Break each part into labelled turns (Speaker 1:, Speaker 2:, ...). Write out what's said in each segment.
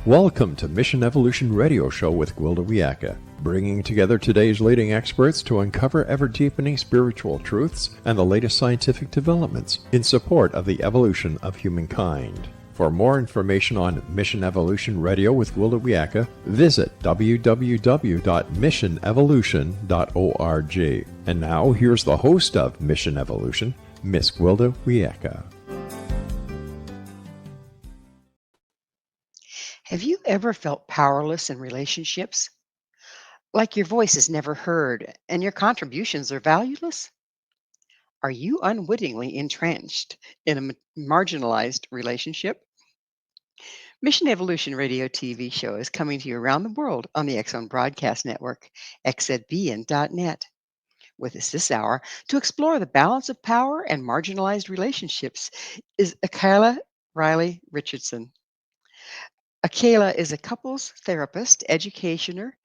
Speaker 1: Welcome to Mission Evolution Radio Show with Gwilda Wiyaka, bringing together today's leading experts to uncover ever-deepening spiritual truths and the latest scientific developments in support of the evolution of humankind. For more information on Mission Evolution Radio with Gwilda Wiyaka, visit www.missionevolution.org. And now, here's the host of Mission Evolution, Miss Gwilda Wiyaka.
Speaker 2: Have you ever felt powerless in relationships? Like your voice is never heard and your contributions are valueless? Are you unwittingly entrenched in a marginalized relationship? Mission Evolution Radio TV show is coming to you around the world on the X Zone Broadcast Network, xzbn.net. With us this hour to explore the balance of power and marginalized relationships is Akilah Riley-Richardson. Akilah is a couples therapist, educator,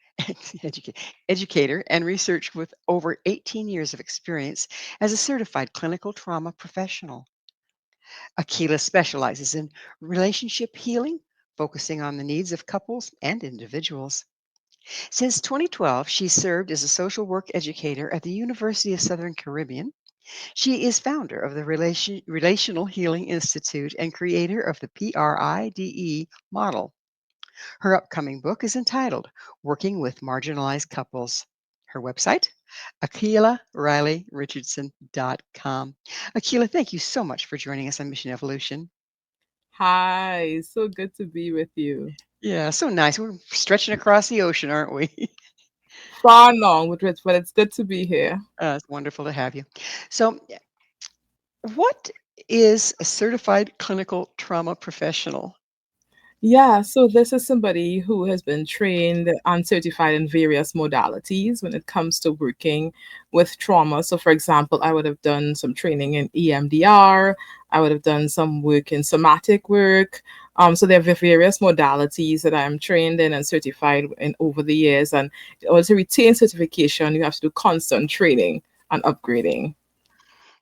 Speaker 2: and researcher with over 18 years of experience as a certified clinical trauma professional. Akilah specializes in relationship healing, focusing on the needs of couples and individuals. Since 2012, she served as a social work educator at the University of Southern Caribbean. She is founder of the Relational Healing Institute and creator of the P.R.I.D.E model. Her upcoming book is entitled Working with Marginalized Couples. Her website, AkilahRiley-Richardson.com. Akilah, thank you so much for joining us on Mission Evolution.
Speaker 3: Hi, so good to be with you.
Speaker 2: Yeah, so nice. We're stretching across the ocean, aren't we?
Speaker 3: Far long, but it's good to be here.
Speaker 2: It's wonderful to have you. So, what is a certified clinical trauma professional?
Speaker 3: Yeah, so this is somebody who has been trained and certified in various modalities when it comes to working with trauma. So, for example, I would have done some training in EMDR. I would have done some work in somatic work. So there are various modalities that I'm trained in and certified in over the years. And in order to retain certification, you have to do constant training and upgrading.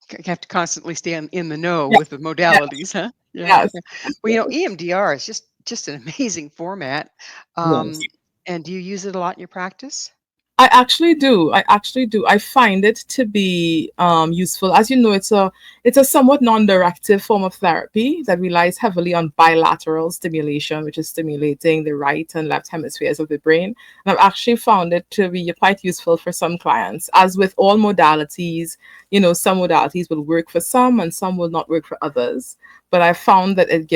Speaker 2: You have to constantly stay in the know
Speaker 3: Yeah.
Speaker 2: with the modalities, huh?
Speaker 3: Yeah. Yes.
Speaker 2: Well, EMDR is just an amazing format.
Speaker 3: Yes.
Speaker 2: And do you use it a lot in your practice?
Speaker 3: I actually do. I find it to be useful. As you know, it's a somewhat non-directive form of therapy that relies heavily on bilateral stimulation, which is stimulating the right and left hemispheres of the brain. And I've actually found it to be quite useful for some clients. As with all modalities, some modalities will work for some and some will not work for others. But I found that it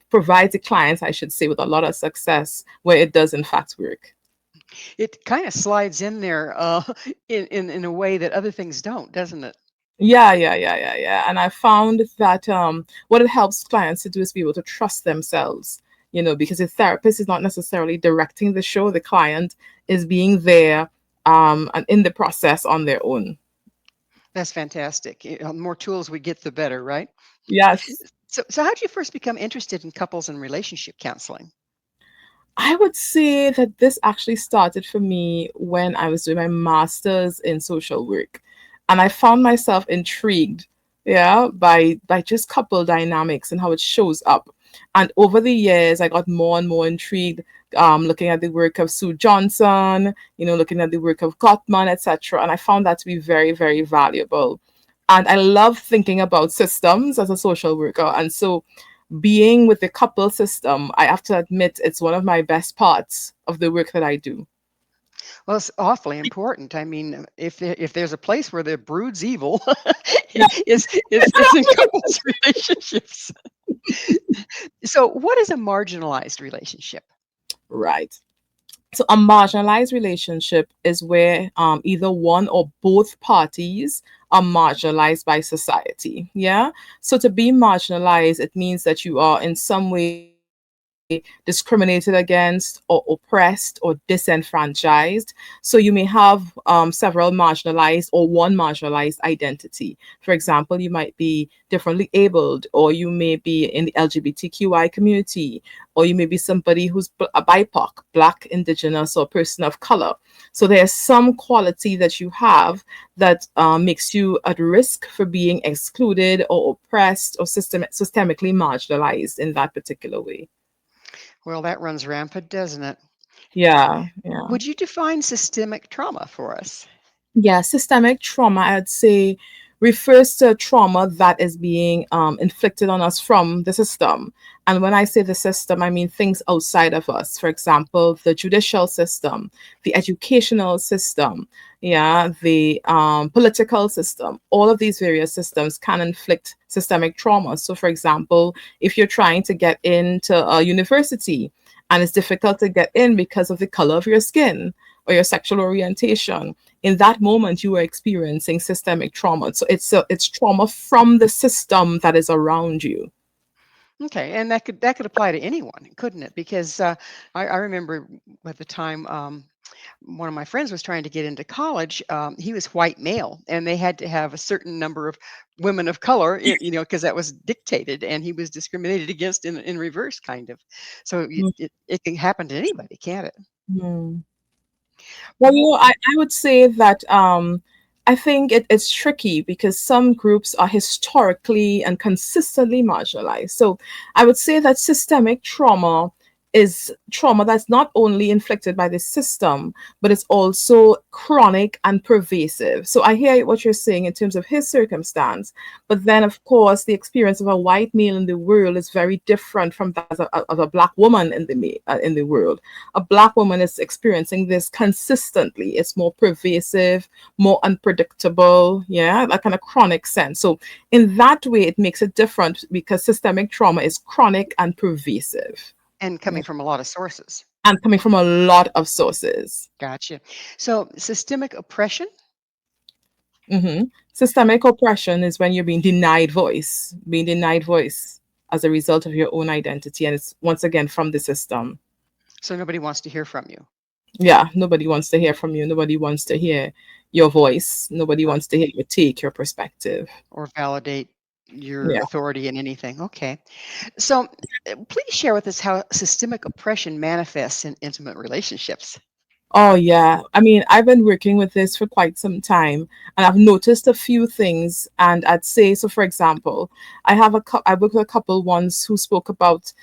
Speaker 3: provides the clients, I should say, with a lot of success where it does in fact work.
Speaker 2: It kind of slides in there in a way that other things don't, doesn't it?
Speaker 3: Yeah. And I found that what it helps clients to do is be able to trust themselves, because the therapist is not necessarily directing the show. The client is being there and in the process on their own.
Speaker 2: That's fantastic. The more tools we get, the better, right?
Speaker 3: Yes.
Speaker 2: So how did you first become interested in couples and relationship counseling?
Speaker 3: I would say that this actually started for me when I was doing my master's in social work. And I found myself intrigued, by just couple dynamics and how it shows up. And over the years, I got more and more intrigued, looking at the work of Sue Johnson, looking at the work of Gottman, etc. And I found that to be very, very valuable. And I love thinking about systems as a social worker. And so being with the couple system, I have to admit, it's one of my best parts of the work that I do.
Speaker 2: Well, it's awfully important. I mean, if there's a place where there broods evil, it's in couples relationships. So what is a marginalized relationship?
Speaker 3: Right. So a marginalized relationship is where either one or both parties are marginalized by society. Yeah. So to be marginalized, it means that you are in some way discriminated against or oppressed or disenfranchised. So you may have several marginalized or one marginalized identity. For example, you might be differently abled, or you may be in the LGBTQI community, or you may be somebody who's a BIPOC, Black, Indigenous, or person of color. So there's some quality that you have that makes you at risk for being excluded or oppressed or systemically marginalized in that particular way.
Speaker 2: Well, that runs rampant, doesn't it?
Speaker 3: Yeah, yeah.
Speaker 2: Would you define systemic trauma for us?
Speaker 3: Yeah, systemic trauma, I'd say, refers to trauma that is being inflicted on us from the system. And when I say the system, I mean things outside of us. For example, the judicial system, the educational system, yeah, the political system. All of these various systems can inflict systemic trauma. So, for example, if you're trying to get into a university and it's difficult to get in because of the color of your skin or your sexual orientation, in that moment you are experiencing systemic trauma. So it's trauma from the system that is around you.
Speaker 2: Okay, and that could apply to anyone, couldn't it? Because I remember at the time one of my friends was trying to get into college. He was white male, and they had to have a certain number of women of color, because that was dictated, and he was discriminated against in reverse, kind of. So it can happen to anybody, can't it?
Speaker 3: Mm-hmm. Well, I would say that I think it's tricky because some groups are historically and consistently marginalized. So I would say that systemic trauma is trauma that's not only inflicted by the system, but it's also chronic and pervasive. So I hear what you're saying in terms of his circumstance, but then of course the experience of a white male in the world is very different from that of a black woman in the world. A black woman is experiencing this consistently. It's more pervasive, more unpredictable, yeah, that kind of chronic sense. So in that way, it makes it different because systemic trauma is chronic and pervasive.
Speaker 2: And
Speaker 3: Yeah.
Speaker 2: coming from a lot of sources.
Speaker 3: And coming from a lot of sources.
Speaker 2: Gotcha. So systemic oppression.
Speaker 3: Hmm. Systemic oppression is when you're being denied voice as a result of your own identity. And it's once again from the system.
Speaker 2: So nobody wants to hear from you.
Speaker 3: Yeah, nobody wants to hear from you. Nobody wants to hear your voice. Nobody
Speaker 2: Or
Speaker 3: wants to hear your take, your perspective.
Speaker 2: or validate your
Speaker 3: Yeah.
Speaker 2: authority in anything. Okay. So please share with us how systemic oppression manifests in intimate relationships.
Speaker 3: Oh, yeah. I mean, I've been working with this for quite some time, and I've noticed a few things. And I'd say, so for example, I worked with a couple once who spoke about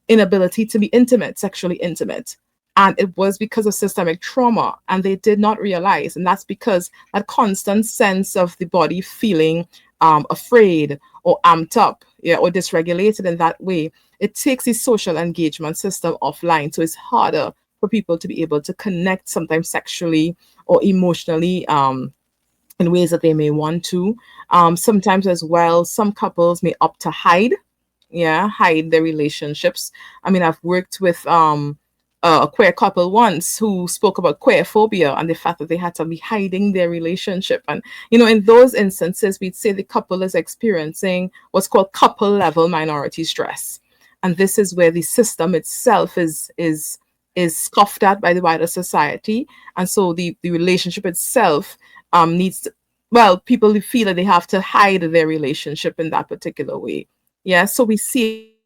Speaker 3: inability to be intimate, sexually intimate. And it was because of systemic trauma, and they did not realize. And that's because that constant sense of the body feeling afraid or amped up, yeah, or dysregulated in that way, it takes the social engagement system offline. So it's harder for people to be able to connect sometimes sexually or emotionally in ways that they may want to. Sometimes as well, some couples may opt to hide their relationships. I mean, I've worked with a queer couple once who spoke about queer phobia and the fact that they had to be hiding their relationship. And in those instances, we'd say the couple is experiencing what's called couple level minority stress, and this is where the system itself is scoffed at by the wider society, and so the relationship itself needs to, well, people feel that they have to hide their relationship in that particular way. Yeah, so we see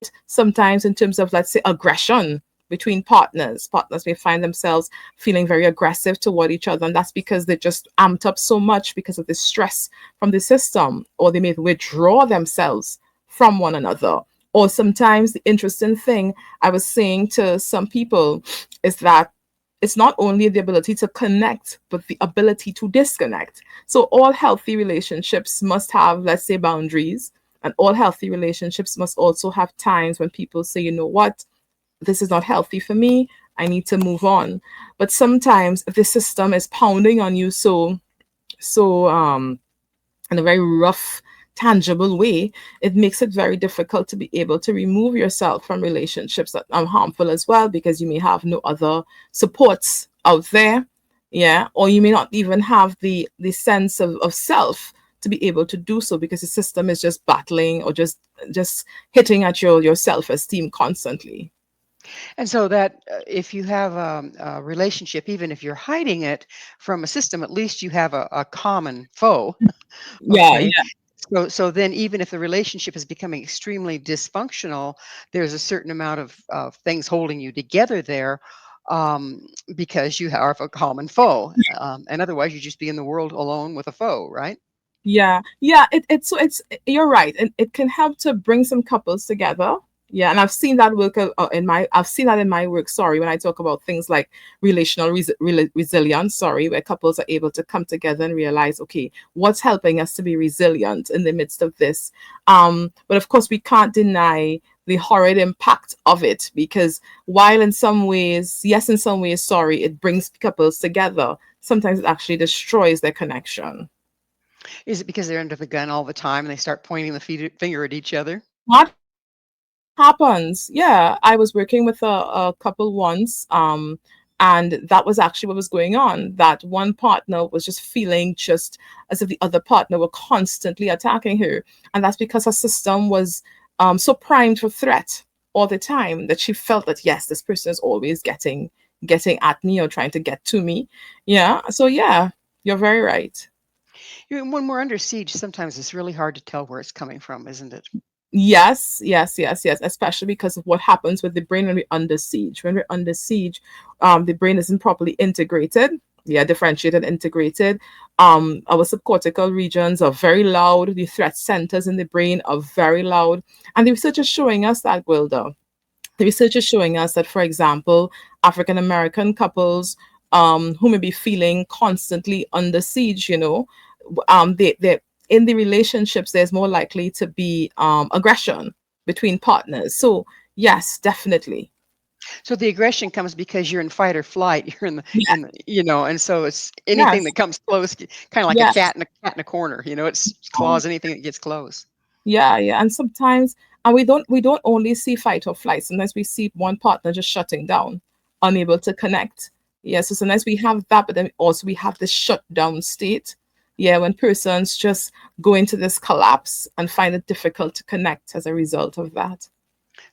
Speaker 3: it sometimes in terms of, let's say, aggression between partners. Partners may find themselves feeling very aggressive toward each other, and that's because they just amped up so much because of the stress from the system, or they may withdraw themselves from one another. Or sometimes the interesting thing I was saying to some people is that it's not only the ability to connect, but the ability to disconnect. So all healthy relationships must have, let's say, boundaries. And all healthy relationships must also have times when people say, you know what, this is not healthy for me. I need to move on. But sometimes if the system is pounding on you so in a very rough, tangible way, it makes it very difficult to be able to remove yourself from relationships that are harmful as well, because you may have no other supports out there. Yeah. Or you may not even have the sense of self to be able to do so, because the system is just battling or just hitting at your self-esteem constantly.
Speaker 2: And so that if you have a relationship, even if you're hiding it from a system, at least you have a common foe.
Speaker 3: Yeah,
Speaker 2: Okay.
Speaker 3: yeah.
Speaker 2: So then even if the relationship is becoming extremely dysfunctional, there's a certain amount of things holding you together there, because you have a common foe. And otherwise, you just be in the world alone with a foe, right?
Speaker 3: Yeah, yeah, it's you're right. And it can help to bring some couples together. Yeah, and I've seen that work I've seen that in my work. Sorry, when I talk about things like relational resilience. Sorry, where couples are able to come together and realize, okay, what's helping us to be resilient in the midst of this. But of course, we can't deny the horrid impact of it, because while in some ways, yes, in some ways, sorry, it brings couples together, sometimes it actually destroys their connection.
Speaker 2: Is it because they're under the gun all the time and they start pointing the finger at each other?
Speaker 3: What happens? Yeah, I was working with a couple once, and that was actually what was going on. That one partner was just feeling just as if the other partner were constantly attacking her, and that's because her system was so primed for threat all the time that she felt that, yes, this person is always getting at me or trying to get to me. Yeah, so yeah, you're very right.
Speaker 2: When we're under siege, sometimes it's really hard to tell where it's coming from, isn't it?
Speaker 3: Yes, yes, yes, yes. Especially because of what happens with the brain when we're under siege. When we're under siege, the brain isn't properly integrated. Yeah, differentiated, integrated. Our subcortical regions are very loud. The threat centers in the brain are very loud, and the research is showing us that, Gwilda. The research is showing us that, for example, African American couples who may be feeling constantly under siege, they in the relationships, there's more likely to be aggression between partners. So yes, definitely.
Speaker 2: So the aggression comes because you're in fight or flight. You're
Speaker 3: Yeah,
Speaker 2: and so it's anything
Speaker 3: yes,
Speaker 2: that comes close, kind of like a
Speaker 3: yes.
Speaker 2: cat in a corner. It's claws anything that gets close.
Speaker 3: Yeah, yeah. And sometimes, and we don't only see fight or flight. Sometimes we see one partner just shutting down, unable to connect. Yeah, so sometimes we have that, but then also we have this shutdown state. Yeah, when persons just go into this collapse and find it difficult to connect as a result of that.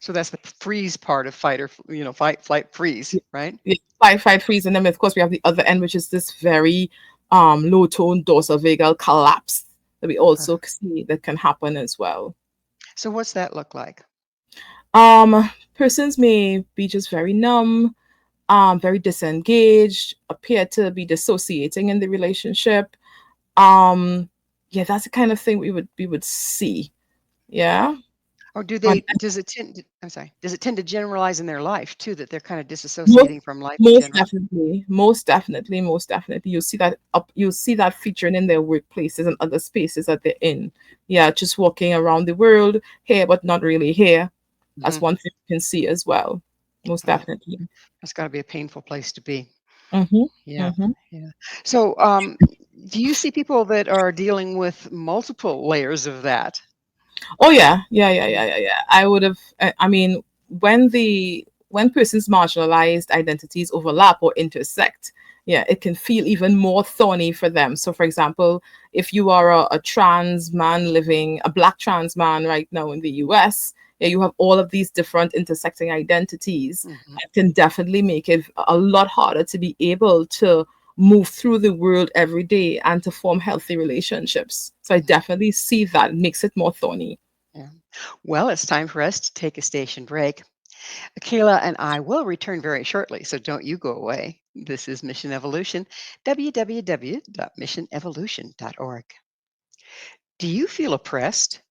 Speaker 2: So that's the freeze part of fight, flight, freeze, right?
Speaker 3: Yeah, fight, freeze, and then of course we have the other end, which is this very low tone dorsal vagal collapse that we
Speaker 2: Uh,
Speaker 3: also see that can happen as well.
Speaker 2: So what's that look like?
Speaker 3: Persons may be just very numb, very disengaged, appear to be dissociating in the relationship. Um, yeah, that's the kind of thing we would see. Yeah.
Speaker 2: Or
Speaker 3: And
Speaker 2: does it tend to generalize in their life too, that they're kind of
Speaker 3: most
Speaker 2: disassociating from life in
Speaker 3: most
Speaker 2: general?
Speaker 3: definitely, most definitely, most definitely. You see that featuring in their workplaces and other spaces that they're in. Yeah, just walking around the world here, but not really here. That's
Speaker 2: Hmm.
Speaker 3: one thing you can see as well. Most definitely.
Speaker 2: That's got to be a painful place to be.
Speaker 3: Mm-hmm.
Speaker 2: Yeah,
Speaker 3: Mm-hmm.
Speaker 2: yeah. So, do you see people that are dealing with multiple layers of that?
Speaker 3: Oh yeah, yeah, yeah, yeah, yeah, yeah. I would have. I mean, when persons' marginalized identities overlap or intersect, yeah, it can feel even more thorny for them. So, for example, if you are a trans man living, a black trans man right now in the U.S., yeah, you have all of these different intersecting identities.
Speaker 2: Hmm.
Speaker 3: It can definitely make it a lot harder to be able to move through the world every day and to form healthy relationships. So I definitely see that it makes it more thorny.
Speaker 2: Yeah. Well, it's time for us to take a station break. Akilah and I will return very shortly, so don't you go away. This is Mission Evolution, www.missionevolution.org. Do you feel oppressed?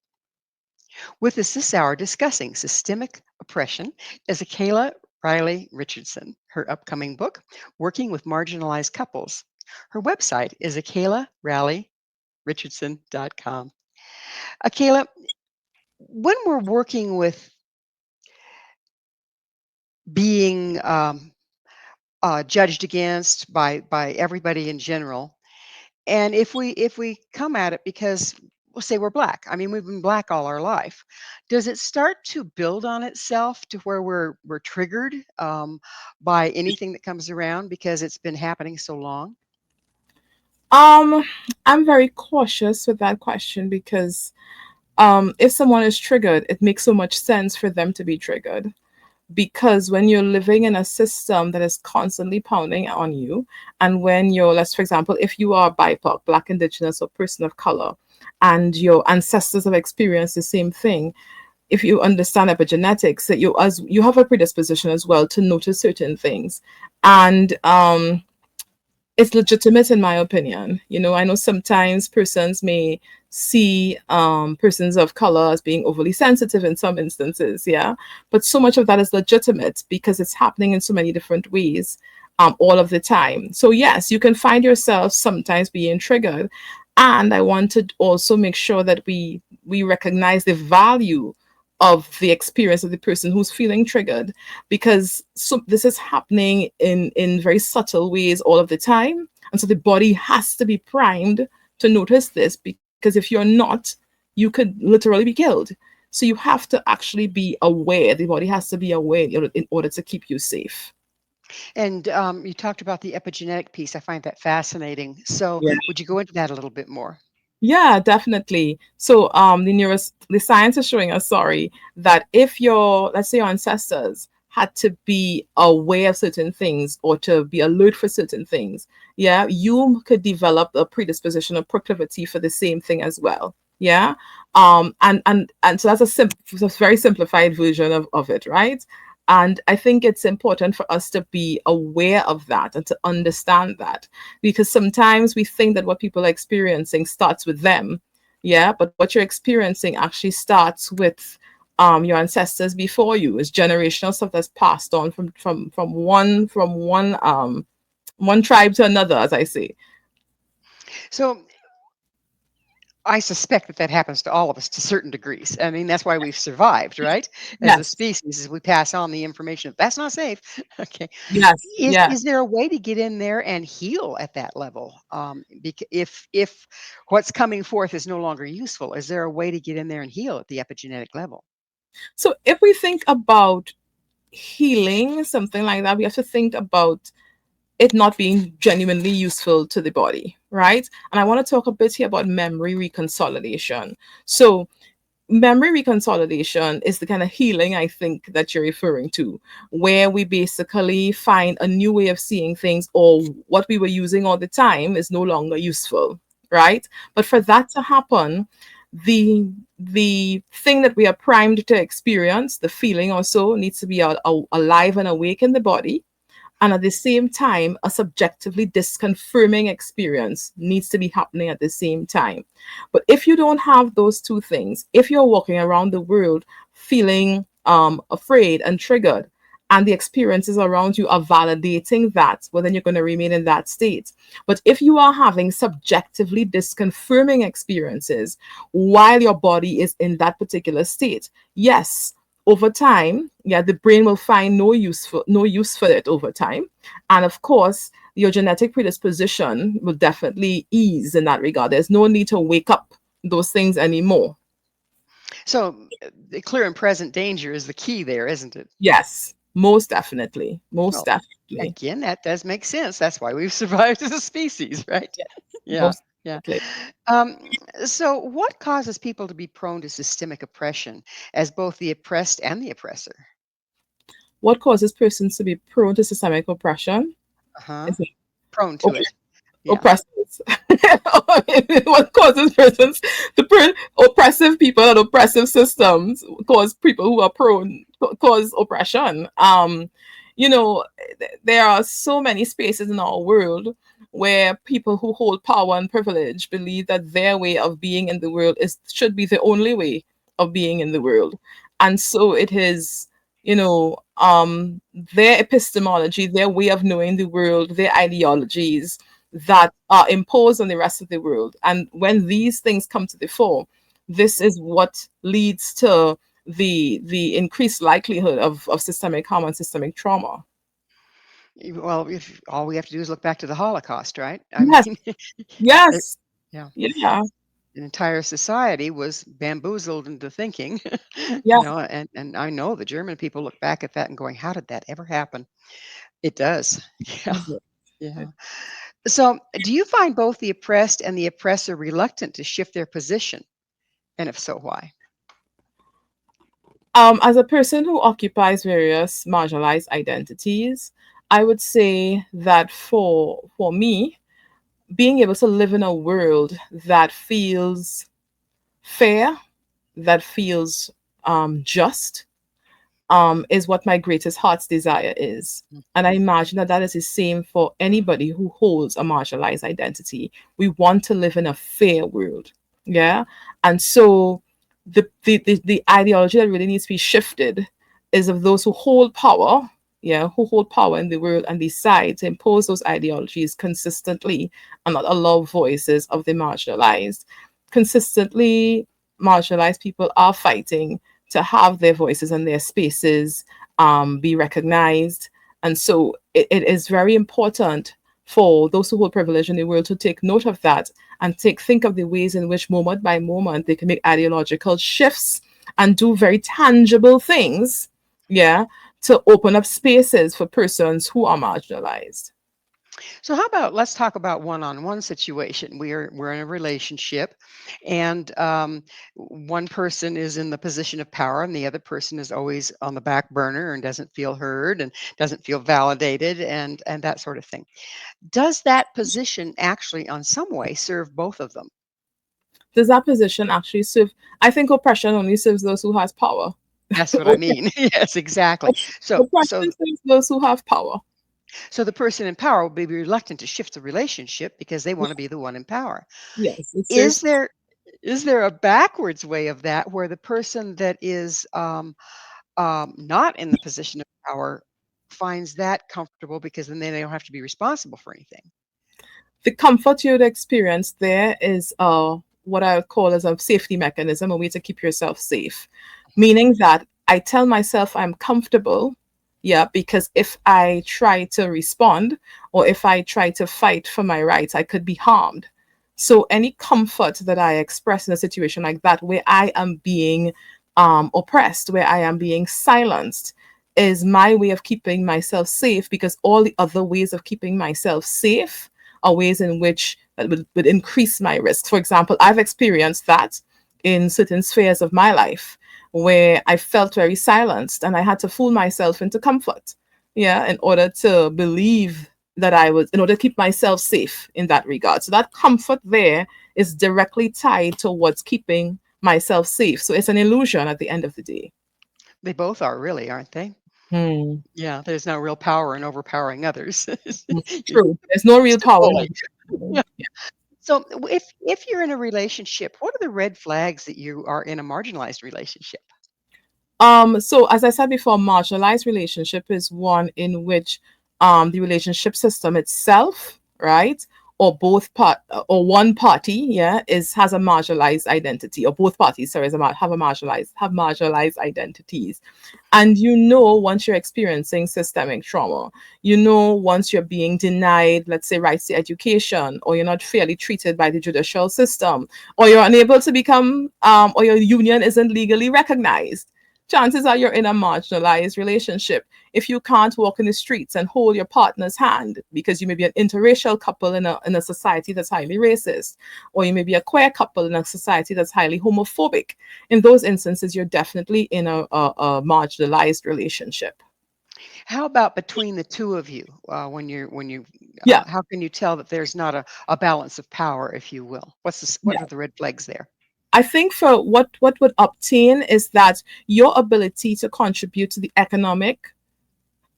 Speaker 2: With us this hour discussing systemic oppression is Akilah Riley-Richardson. Her upcoming book, Working with Marginalized Couples. Her website is akilahrilleyricardson.com. Akilah, when we're working with being judged against by everybody in general, and if we come at it because we'll say we're black. I mean, we've been black all our life. Does it start to build on itself to where we're triggered by anything that comes around because it's been happening so long?
Speaker 3: Um, I'm very cautious with that question because if someone is triggered, it makes so much sense for them to be triggered. Because when you're living in a system that is constantly pounding on you, and when you're, let's for example, if you are BIPOC, Black, Indigenous, or person of color, and your ancestors have experienced the same thing, if you understand epigenetics, that you have a predisposition as well to notice certain things, and it's legitimate in my opinion. I know sometimes persons may see persons of color as being overly sensitive in some instances, yeah. But so much of that is legitimate because it's happening in so many different ways all of the time. So yes, you can find yourself sometimes being triggered. And I want to also make sure that we recognize the value of the experience of the person who's feeling triggered, because this is happening in very subtle ways all of the time, and so the body has to be primed to notice this, because if you're not, you could literally be killed. So you have to actually be aware. The body has to be aware in order to keep you safe.
Speaker 2: And you talked about the epigenetic piece. I find that fascinating. So, would you go into that a little bit more?
Speaker 3: Yeah, definitely. So the science is showing us, sorry, that if let's say your ancestors had to be aware of certain things or to be alert for certain things, yeah, you could develop a predisposition or proclivity for the same thing as well. Yeah. And so that's a very simplified version of it, right? And I think it's important for us to be aware of that and to understand that, because sometimes we think that what people are experiencing starts with them. Yeah. But what you're experiencing actually starts with your ancestors before you. It's generational stuff that's passed on from one tribe to another, as I say.
Speaker 2: So, I suspect that happens to all of us to certain degrees. I mean, that's why we've survived, right? As a
Speaker 3: Yes.
Speaker 2: species, as we pass on the information. That's not safe. Okay.
Speaker 3: Yes. Yes.
Speaker 2: Is there a way to get in there and heal at that level? If what's coming forth is no longer useful, is there a way to get in there and heal at the epigenetic level?
Speaker 3: So if we think about healing, something like that, we have to think about it not being genuinely useful to the body, right? And I want to talk a bit here about memory reconsolidation. So memory reconsolidation is the kind of healing I think that you're referring to, where we basically find a new way of seeing things, or what we were using all the time is no longer useful, right? But for that to happen, the thing that we are primed to experience, the feeling also, needs to be alive and awake in the body. And at the same time, a subjectively disconfirming experience needs to be happening at the same time. But if you don't have those two things, if you're walking around the world feeling afraid and triggered, and the experiences around you are validating that, well, then you're going to remain in that state. But if you are having subjectively disconfirming experiences while your body is in that particular state, yes, over time, yeah, the brain will find no use for it over time. And of course, your genetic predisposition will definitely ease in that regard. There's no need to wake up those things anymore.
Speaker 2: So, the clear and present danger is the key there, isn't it?
Speaker 3: Yes, most definitely. Most
Speaker 2: Well,
Speaker 3: definitely.
Speaker 2: again, that does make sense. That's why we've survived as a species, right?
Speaker 3: Yes,
Speaker 2: Yeah,
Speaker 3: most
Speaker 2: yeah.
Speaker 3: definitely.
Speaker 2: Um, so, what causes people to be prone to systemic oppression as both the oppressed and the oppressor?
Speaker 3: What causes persons to be prone to systemic oppression?
Speaker 2: Uh-huh.
Speaker 3: Is it
Speaker 2: Prone to
Speaker 3: okay?
Speaker 2: it. Yeah.
Speaker 3: Oppressors. What causes persons oppressive people and oppressive systems cause people who are prone cause oppression. There are so many spaces in our world where people who hold power and privilege believe that their way of being in the world should be the only way of being in the world. And so it is, their epistemology, their way of knowing the world, their ideologies that are imposed on the rest of the world. And when these things come to the fore, this is what leads to the increased likelihood of systemic harm and systemic trauma.
Speaker 2: Well, if all we have to do is look back to the Holocaust, right? I
Speaker 3: Yes,
Speaker 2: mean, it,
Speaker 3: yes,
Speaker 2: yeah,
Speaker 3: yeah,
Speaker 2: an entire society was bamboozled into thinking,
Speaker 3: yeah.
Speaker 2: and I know the German people look back at that and going, "How did that ever happen?" It does. Yeah, yeah. So, do you find both the oppressed and the oppressor reluctant to shift their position? And if so, why?
Speaker 3: As a person who occupies various marginalized identities, I would say that for me, being able to live in a world that feels fair, that feels just, is what my greatest heart's desire is.
Speaker 2: Mm.
Speaker 3: And I imagine that that is the same for anybody who holds a marginalized identity. We want to live in a fair world. Yeah. And so the ideology that really needs to be shifted is of those who hold power, yeah, who hold power in the world and decide to impose those ideologies consistently and not allow voices of the marginalized. Consistently, marginalized people are fighting to have their voices and their spaces be recognized. And so it is very important for those who hold privilege in the world to take note of that and think of the ways in which moment by moment they can make ideological shifts and do very tangible things, yeah, to open up spaces for persons who are marginalized.
Speaker 2: So how about let's talk about one-on-one situation. We're in a relationship, and one person is in the position of power, and the other person is always on the back burner and doesn't feel heard and doesn't feel validated, and that sort of thing. Does that position actually, on some way, serve both of them?
Speaker 3: Does that position actually serve? I think oppression only serves those who has power.
Speaker 2: That's what I mean. Yes, exactly. So,
Speaker 3: Oppression
Speaker 2: so,
Speaker 3: serves those who have power.
Speaker 2: so the person in power will be reluctant to shift the relationship because they want to be the one in power.
Speaker 3: Yes, it
Speaker 2: Is
Speaker 3: serves.
Speaker 2: there a backwards way of that where the person that is not in the position of power finds that comfortable because then they don't have to be responsible for anything?
Speaker 3: The comfort you'd experience there is what I would call as a safety mechanism, a way to keep yourself safe. Meaning that I tell myself I'm comfortable, yeah, because if I try to respond or if I try to fight for my rights, I could be harmed. So any comfort that I express in a situation like that, where I am being oppressed, where I am being silenced, is my way of keeping myself safe, because all the other ways of keeping myself safe are ways in which that would increase my risk. For example, I've experienced that in certain spheres of my life where I felt very silenced and I had to fool myself into comfort, yeah, in order to believe that in order to keep myself safe in that regard. So that comfort there is directly tied to what's keeping myself safe. So it's an illusion at the end of the day.
Speaker 2: They both are really, aren't they?
Speaker 3: Hmm.
Speaker 2: Yeah, there's no real power in overpowering others. You're
Speaker 3: True. There's no real
Speaker 2: just a
Speaker 3: power.
Speaker 2: bully. Yeah. So if you're in a relationship, what are the red flags that you are in a marginalized relationship?
Speaker 3: So as I said before, marginalized relationship is one in which the relationship system itself, right, or both part or one party, yeah, has a marginalized identity, or both parties, sorry, have marginalized identities. And once you're experiencing systemic trauma, once you're being denied, let's say, rights to education, or you're not fairly treated by the judicial system, or you're unable to become, or your union isn't legally recognized, chances are you're in a marginalized relationship. If you can't walk in the streets and hold your partner's hand because you may be an interracial couple in a society that's highly racist, or you may be a queer couple in a society that's highly homophobic, in those instances, you're definitely in a marginalized relationship.
Speaker 2: How about between the two of you? When you
Speaker 3: Yeah,
Speaker 2: how can you tell that there's not a balance of power, if you will? What
Speaker 3: yeah.
Speaker 2: are the red flags there?
Speaker 3: I think for what would obtain is that your ability to contribute to the economic,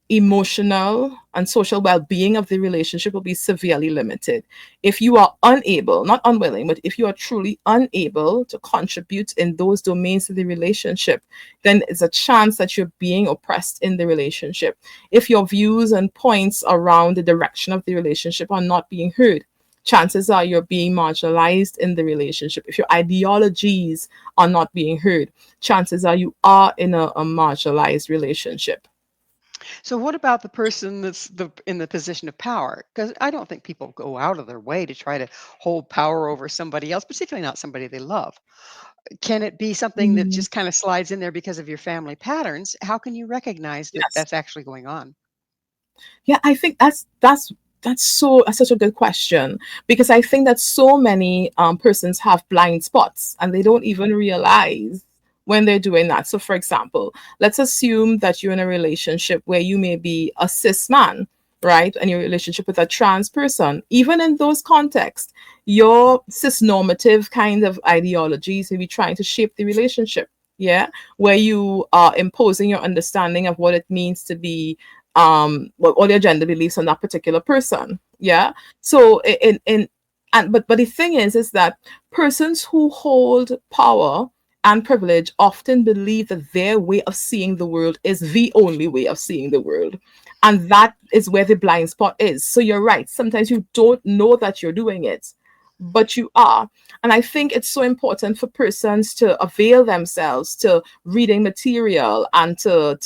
Speaker 3: emotional, and social well-being of the relationship will be severely limited. If you are unable, not unwilling, but if you are truly unable to contribute in those domains of the relationship, then it's a chance that you're being oppressed in the relationship. If your views and points around the direction of the relationship are not being heard, chances are you're being marginalized in the relationship. If your ideologies are not being heard, chances are you are in a marginalized relationship.
Speaker 2: So what about the person that's in the position of power? Because I don't think people go out of their way to try to hold power over somebody else, particularly not somebody they love. Can it be something that
Speaker 3: Mm,
Speaker 2: just kind of slides in there because of your family patterns? How can you recognize that
Speaker 3: yes.
Speaker 2: that's actually going on?
Speaker 3: Yeah, I think that's such a good question, because I think that so many persons have blind spots and they don't even realize when they're doing that. So, for example, let's assume that you're in a relationship where you may be a cis man, right, and your relationship with a trans person. Even in those contexts, your cis normative kind of ideologies may be trying to shape the relationship. yeah, where you are imposing your understanding of what it means to be all your gender beliefs on that particular person. Yeah. So in and but the thing is that persons who hold power and privilege often believe that their way of seeing the world is the only way of seeing the world. And that is where the blind spot is. So you're right. Sometimes you don't know that you're doing it, but you are. And I think it's so important for persons to avail themselves to reading material and to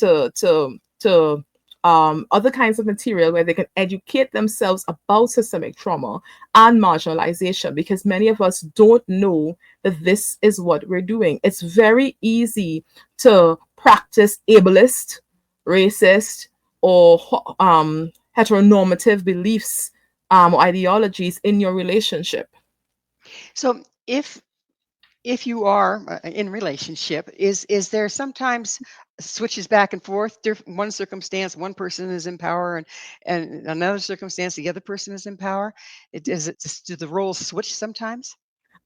Speaker 3: other kinds of material where they can educate themselves about systemic trauma and marginalization, because many of us don't know that this is what we're doing. It's very easy to practice ableist, racist, or heteronormative beliefs or ideologies in your relationship.
Speaker 2: So if you are in relationship, is there sometimes switches back and forth? One circumstance, one person is in power, and another circumstance, the other person is in power. Is it just, do the roles switch sometimes?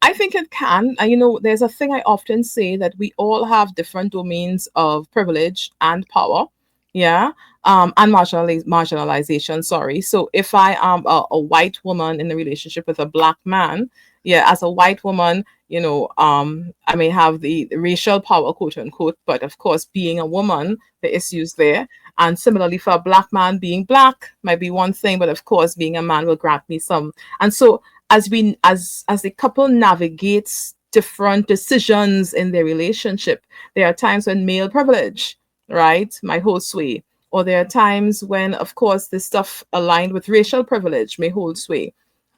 Speaker 3: I think it can. And there's a thing I often say that we all have different domains of privilege and power. Yeah. And marginalization. Sorry. So if I am a white woman in a relationship with a black man, yeah, as a white woman, I may have the racial power, quote unquote, but of course, being a woman, the issues there. And similarly, for a black man, being black might be one thing, but of course, being a man will grant me some. And so as the couple navigates different decisions in their relationship, there are times when male privilege, right, might hold sway, or there are times when, of course, this stuff aligned with racial privilege may hold sway.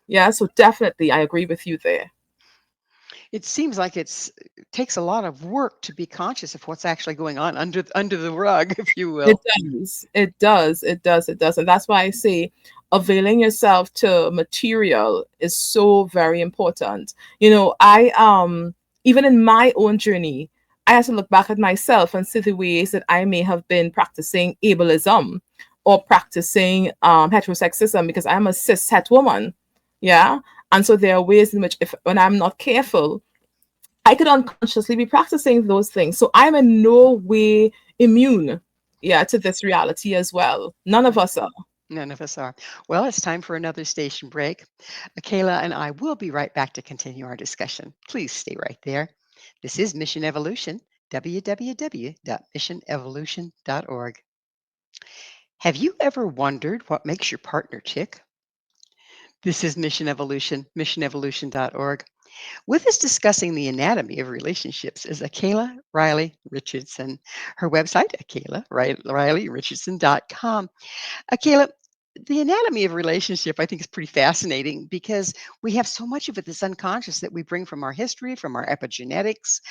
Speaker 3: Yeah, so definitely I agree with you there.
Speaker 2: It seems like it takes a lot of work to be conscious of what's actually going on under the rug, if you
Speaker 3: It
Speaker 2: will.
Speaker 3: does. It does. It does. It does. And that's why I say availing yourself to material is so very important. I even in my own journey, I have to look back at myself and see the ways that I may have been practicing ableism or practicing heterosexism, because I'm a cis het woman. Yeah. And so there are ways in which, if when I'm not careful, I could unconsciously be practicing those things. So I'm in no way immune, yeah, to this reality as well. None of us are.
Speaker 2: None of us are. Well, it's time for another station break. Akilah and I will be right back to continue our discussion. Please stay right there. This is Mission Evolution, www.missionevolution.org. Have you ever wondered what makes your partner tick? This is Mission Evolution, missionevolution.org. With us discussing the anatomy of relationships is Akilah Riley-Richardson. Her website, AKilahRiley-Richardson.com. Akilah, the anatomy of relationship, I think, is pretty fascinating because we have so much of it that's unconscious that we bring from our history, from our epigenetics.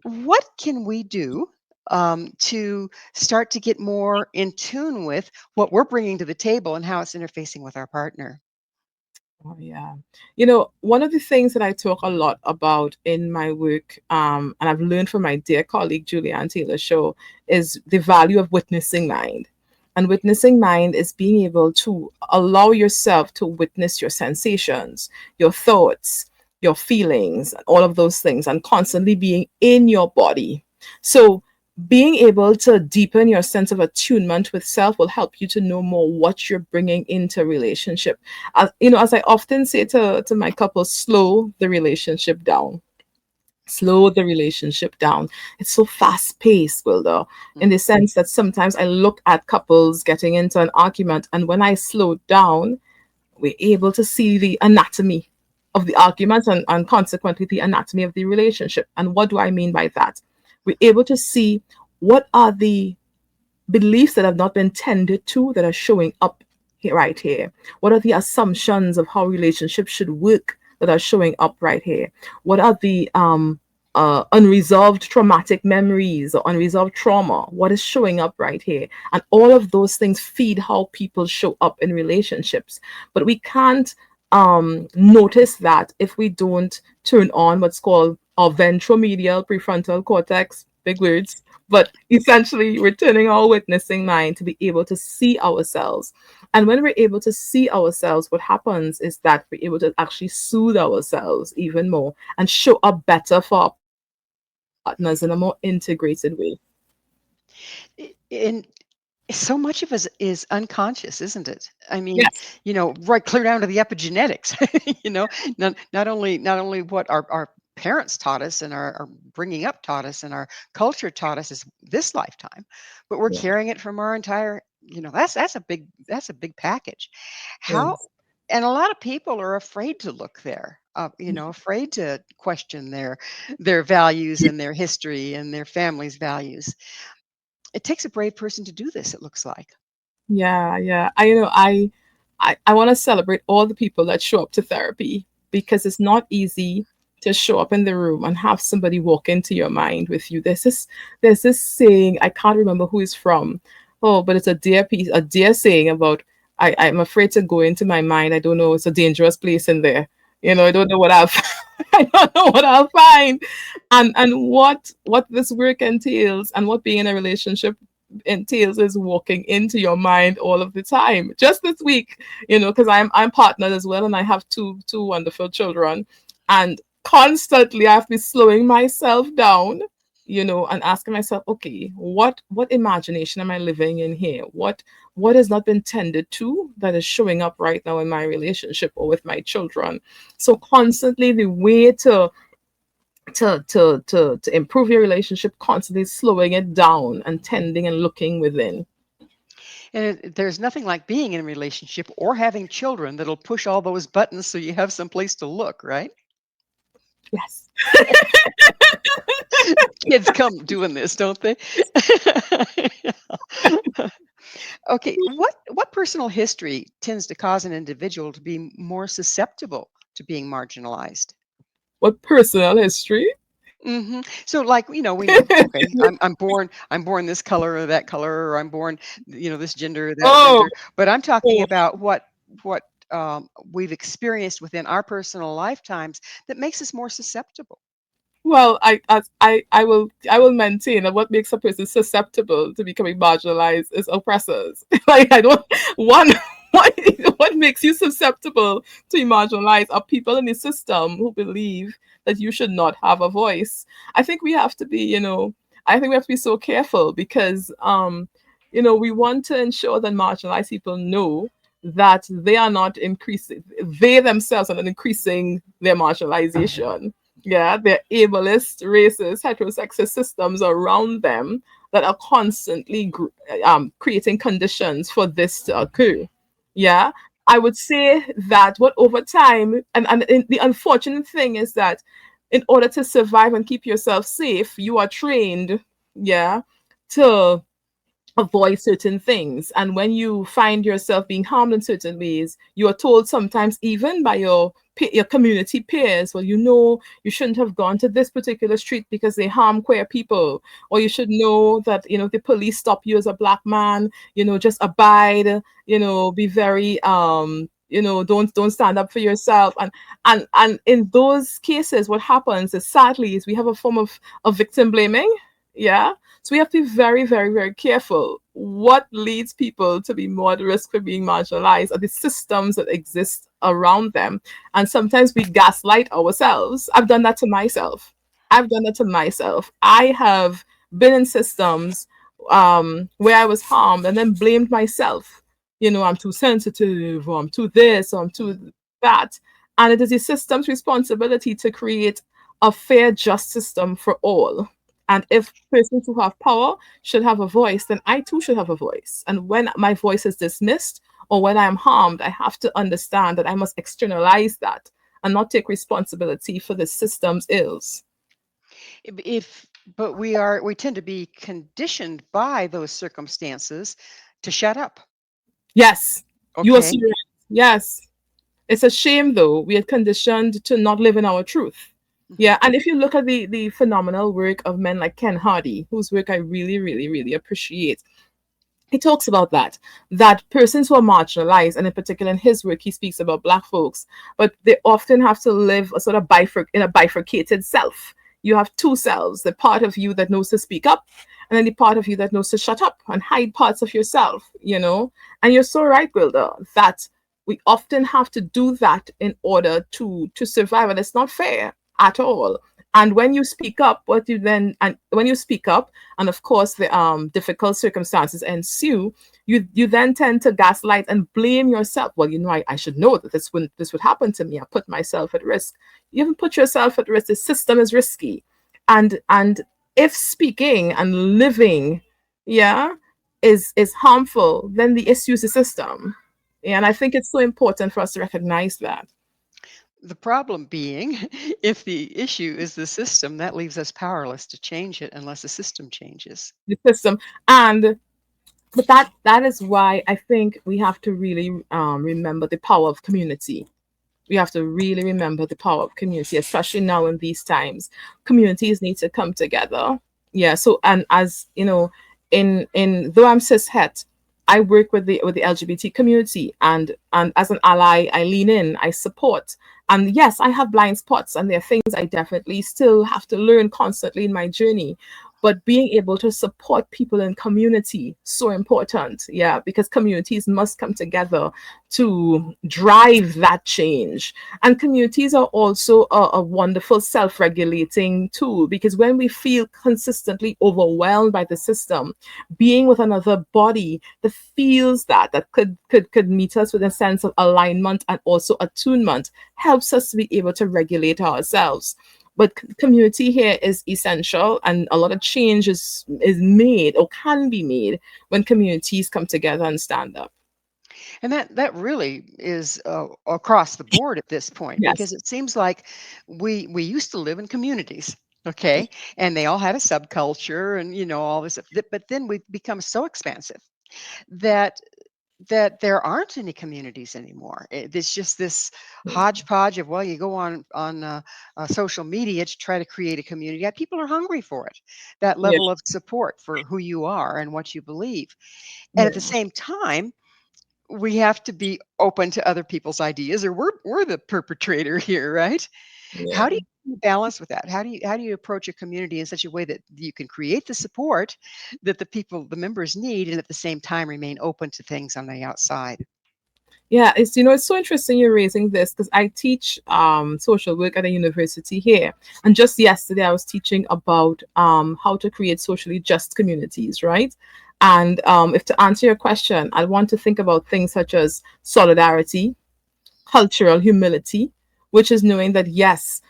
Speaker 2: What can we do to start to get more in tune with what we're bringing to the table and how it's interfacing with our partner?
Speaker 3: Oh, yeah. One of the things that I talk a lot about in my work, and I've learned from my dear colleague Julianne Taylor Shaw, is the value of witnessing mind. And witnessing mind is being able to allow yourself to witness your sensations, your thoughts, your feelings, all of those things, and constantly being in your body. So being able to deepen your sense of attunement with self will help you to know more what you're bringing into a relationship. As I often say to my couple, slow the relationship down. Slow the relationship down. It's so fast paced, Wilder, in the sense that sometimes I look at couples getting into an argument, and when I slow down, we're able to see the anatomy of the argument, and consequently the anatomy of the relationship. And what do I mean by that? We're able to see what are the beliefs that have not been tended to that are showing up right here. What are the assumptions of how relationships should work that are showing up right here? What are the unresolved traumatic memories or unresolved trauma? What is showing up right here? And all of those things feed how people show up in relationships. But we can't notice that if we don't turn on what's called our ventromedial prefrontal cortex, big words, but essentially we're turning our witnessing mind to be able to see ourselves. And when we're able to see ourselves, what happens is that we're able to actually soothe ourselves even more and show up better for our partners in a more integrated way.
Speaker 2: And so much of us is unconscious, isn't it? I mean,
Speaker 3: Yes.
Speaker 2: right clear down to the epigenetics. Not only what our parents taught us and our bringing up taught us and our culture taught us is this lifetime, but we're
Speaker 3: Yeah.
Speaker 2: carrying it from our entire. That's a big package. How
Speaker 3: Yes.
Speaker 2: and a lot of people are afraid to look there. Afraid to question their values and their history and their family's values. It takes a brave person to do this, it looks like.
Speaker 3: Yeah, yeah. I want to celebrate all the people that show up to therapy, because it's not easy to show up in the room and have somebody walk into your mind with you. There's this saying, I can't remember who it's from. Oh, but it's a dear saying about I'm afraid to go into my mind. I don't know, it's a dangerous place in there. I don't know what I don't know what I'll find. And what this work entails and what being in a relationship entails is walking into your mind all of the time. Just this week, because I'm partnered as well, and I have two wonderful children, and constantly I have to be slowing myself down, and asking myself, okay, what imagination am I living in here? What has not been tended to that is showing up right now in my relationship or with my children? So constantly the way to improve your relationship, constantly slowing it down and tending and looking within.
Speaker 2: And there's nothing like being in a relationship or having children that'll push all those buttons so you have some place to look, right?
Speaker 3: Yes.
Speaker 2: Kids come doing this, don't they? Okay, what personal history tends to cause an individual to be more susceptible to being marginalized?
Speaker 3: What personal history?
Speaker 2: So, like, we know, okay, I'm born this color or that color, or I'm born, this gender or that
Speaker 3: Oh,
Speaker 2: gender. But I'm talking
Speaker 3: oh,
Speaker 2: about what we've experienced within our personal lifetimes that makes us more susceptible.
Speaker 3: well, I will maintain that what makes a person susceptible to becoming marginalized is oppressors. Like, I don't one what what makes you susceptible to be marginalized are people in the system who believe that you should not have a voice. I think we have to be, I think we have to be so careful, because we want to ensure that marginalized people know that they are not increasing, they themselves are not increasing their marginalization. Yeah, they're ableist, racist, heterosexist systems around them that are constantly creating conditions for this to occur. Yeah, I would say that what over time, and the unfortunate thing is that in order to survive and keep yourself safe, you are trained, yeah, to avoid certain things. And when you find yourself being harmed in certain ways, you are told sometimes even by your community peers, well, you shouldn't have gone to this particular street because they harm queer people, or you should know that the police stop you as a black man, just abide, be very don't stand up for yourself. And in those cases, what happens is, sadly, is we have a form of victim blaming. Yeah, so we have to be very, very, very careful. What leads people to be more at risk for being marginalized are the systems that exist around them. And sometimes we gaslight ourselves. I've done that to myself. I have been in systems where I was harmed and then blamed myself. I'm too sensitive, or I'm too this, or I'm too that. And it is the system's responsibility to create a fair, just system for all. And if persons who have power should have a voice, then I too should have a voice. And when my voice is dismissed or when I am harmed, I have to understand that I must externalize that and not take responsibility for the system's ills.
Speaker 2: If but we tend to be conditioned by those circumstances to shut up.
Speaker 3: Yes, you are
Speaker 2: Okay.
Speaker 3: so right. Yes. It's a shame, though. We are conditioned to not live in our truth.
Speaker 2: Mhm.
Speaker 3: Yeah, and if you look at the phenomenal work of men like Ken Hardy, whose work I really, really, really appreciate, he talks about that persons who are marginalized, and in particular in his work he speaks about black folks, but they often have to live a sort of in a bifurcated self. You have two selves: the part of you that knows to speak up, and then the part of you that knows to shut up and hide parts of yourself. And you're so right, Gwilda, that we often have to do that in order to survive, and it's not fair at all. And when you speak up, when you speak up, and of course the difficult circumstances ensue, you then tend to gaslight and blame yourself. Well, I should know that this would happen to me. I put myself at risk. You haven't put yourself at risk. The system is risky, and if speaking and living, yeah, is harmful, then the issue is the system. Yeah, and I think it's so important for us to recognize that.
Speaker 2: The problem being, if the issue is the system, that leaves us powerless to change it unless the system changes.
Speaker 3: The system. And but that is why I think we have to really remember the power of community. We have to really remember the power of community, especially now in these times. Communities need to come together. Yeah. So, and as you know, in though I'm cishet, I work with the LGBT community, and as an ally, I lean in, I support. And yes, I have blind spots, and there are things I definitely still have to learn constantly in my journey. But being able to support people in community, so important. Yeah, because communities must come together to drive that change. And communities are also a wonderful self-regulating tool, because when we feel consistently overwhelmed by the system, being with another body that feels that could meet us with a sense of alignment and also attunement helps us to be able to regulate ourselves. But community here is essential, and a lot of change is made or can be made when communities come together and stand up.
Speaker 2: And that really is across the board at this point,
Speaker 3: Yes.
Speaker 2: because it seems like we used to live in communities, okay, and they all had a subculture and all this, but then we've become so expansive that there aren't any communities anymore. It's just this hodgepodge of, well, you go on social media to try to create a community. Yeah, people are hungry for it, that
Speaker 3: Yeah.
Speaker 2: level of support for who you are and what you believe. And at the
Speaker 3: Yeah.
Speaker 2: same time, we have to be open to other people's ideas, or we're the perpetrator here, right? How do
Speaker 3: Yeah.
Speaker 2: you balance with that? How do you approach a community in such a way that you can create the support that the members need, and at the same time remain open to things on the outside?
Speaker 3: Yeah, it's so interesting you're raising this, because I teach social work at a university here, and just yesterday I was teaching about how to create socially just communities, right? And if to answer your question, I want to think about things such as solidarity, cultural humility, which is knowing that yes,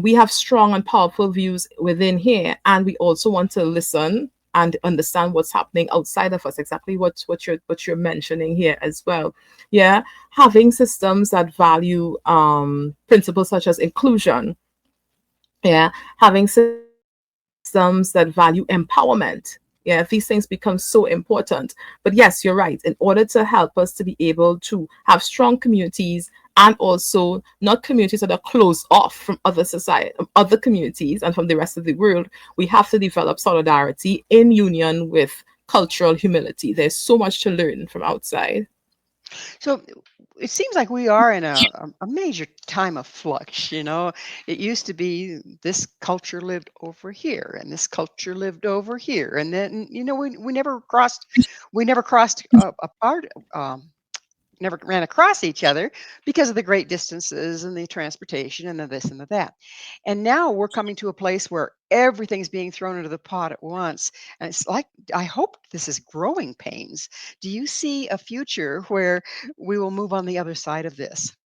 Speaker 3: we have strong and powerful views within here, and we also want to listen and understand what's happening outside of us. Exactly what you're mentioning here as well. Yeah, having systems that value principles such as inclusion. Yeah, having systems that value empowerment. Yeah, these things become so important. But yes, you're right. In order to help us to be able to have strong communities, and also not communities that are closed off from other society, other communities, and from the rest of the world, we have to develop solidarity in union with cultural humility. There's so much to learn from outside.
Speaker 2: So it seems like we are in a major time of flux. It used to be this culture lived over here and this culture lived over here, and then we never crossed a part. Never ran across each other because of the great distances and the transportation and the this and the that. And now we're coming to a place where everything's being thrown into the pot at once. And it's like, I hope this is growing pains. Do you see a future where we will move on the other side of this?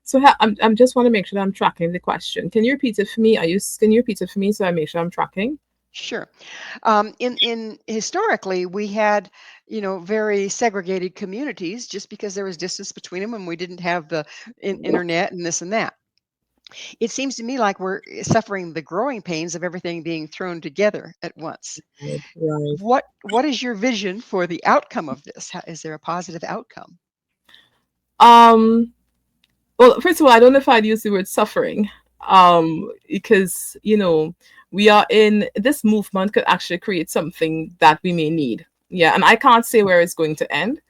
Speaker 3: So I'm just want to make sure that I'm tracking the question. Can you repeat it for me? Can you repeat it for me so I make sure I'm tracking?
Speaker 2: Sure. In historically, we had, very segregated communities just because there was distance between them, and we didn't have the internet and this and that. It seems to me like we're suffering the growing pains of everything being thrown together at once.
Speaker 3: Right, right.
Speaker 2: What is your vision for the outcome of this? Is there a positive outcome?
Speaker 3: Um, well, first of all, I don't know if I'd use the word suffering, because we are in this movement could actually create something that we may need. Yeah, and I can't say where it's going to end.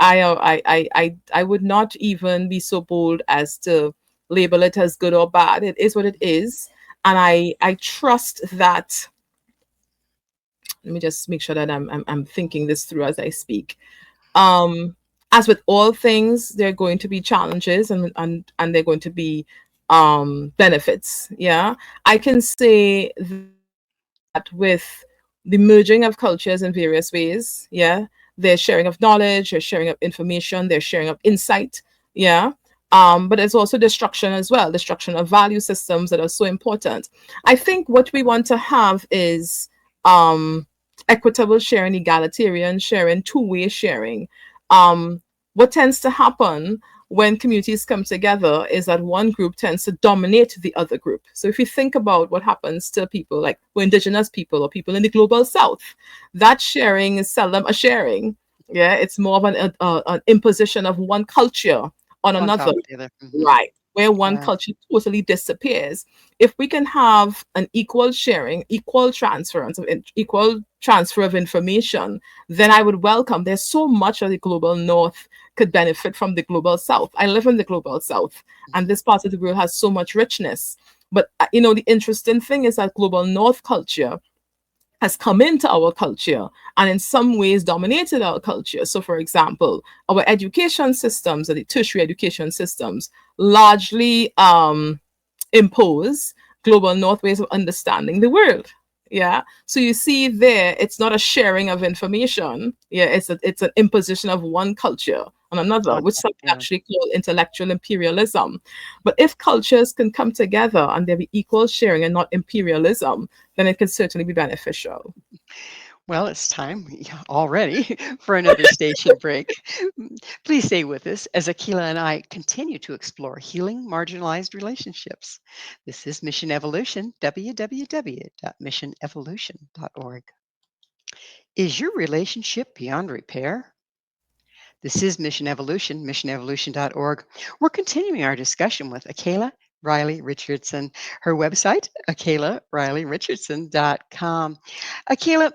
Speaker 3: I would not even be so bold as to label it as good or bad. It is what it is, and I trust that. Let me just make sure that I'm thinking this through as I speak. Um, as with all things, there are going to be challenges, and they're going to be benefits. Yeah, I can say that with the merging of cultures in various ways. Yeah, there's sharing of knowledge, there's sharing of information, there's sharing of insight. Yeah. But there's also destruction as well, destruction of value systems that are so important. I think what we want to have is um, equitable sharing, egalitarian sharing, two-way sharing. What tends to happen when communities come together is that one group tends to dominate the other group. So if you think about what happens to people like who indigenous people or people in the global south, that sharing is seldom a sharing. Yeah, it's more of an imposition of one culture on
Speaker 2: On
Speaker 3: another.
Speaker 2: top of the other.
Speaker 3: Right. Where one
Speaker 2: Right.
Speaker 3: culture totally disappears. If we can have an equal sharing, equal transfer of information, then I would welcome. There's so much of the global north could benefit from the global south. I live in the global south, and this part of the world has so much richness. But the interesting thing is that global north culture has come into our culture and in some ways dominated our culture. So, for example, our education systems, or the tertiary education systems, largely impose global north ways of understanding the world. Yeah. So you see there, it's not a sharing of information. Yeah, it's an imposition of one culture on another,
Speaker 2: On
Speaker 3: which
Speaker 2: top
Speaker 3: some
Speaker 2: of the other.
Speaker 3: actually call intellectual imperialism. But if cultures can come together and there be equal sharing and not imperialism, then it can certainly be beneficial.
Speaker 2: Well, it's time already for another station break. Please stay with us as Akilah and I continue to explore healing marginalized relationships. This is Mission Evolution, www.missionevolution.org. Is your relationship beyond repair? This is Mission Evolution, missionevolution.org. We're continuing our discussion with Akilah Riley-Richardson. Her website, AKilahRiley-Richardson.com. Akilah,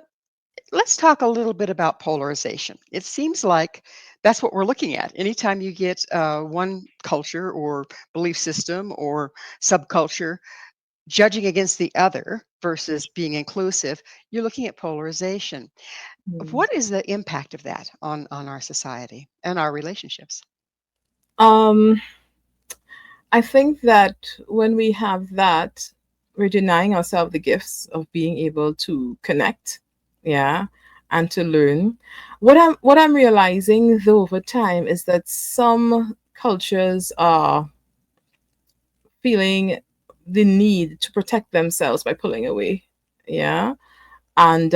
Speaker 2: let's talk a little bit about polarization. It seems like that's what we're looking at. Anytime you get one culture or belief system or subculture judging against the other versus being inclusive, you're looking at polarization.
Speaker 3: Hmm.
Speaker 2: What is the impact of that on our society and our relationships?
Speaker 3: Um, I think that when we have that, we're denying ourselves the gifts of being able to connect, yeah, and to learn. What I'm realizing though over time is that some cultures are feeling the need to protect themselves by pulling away, yeah. And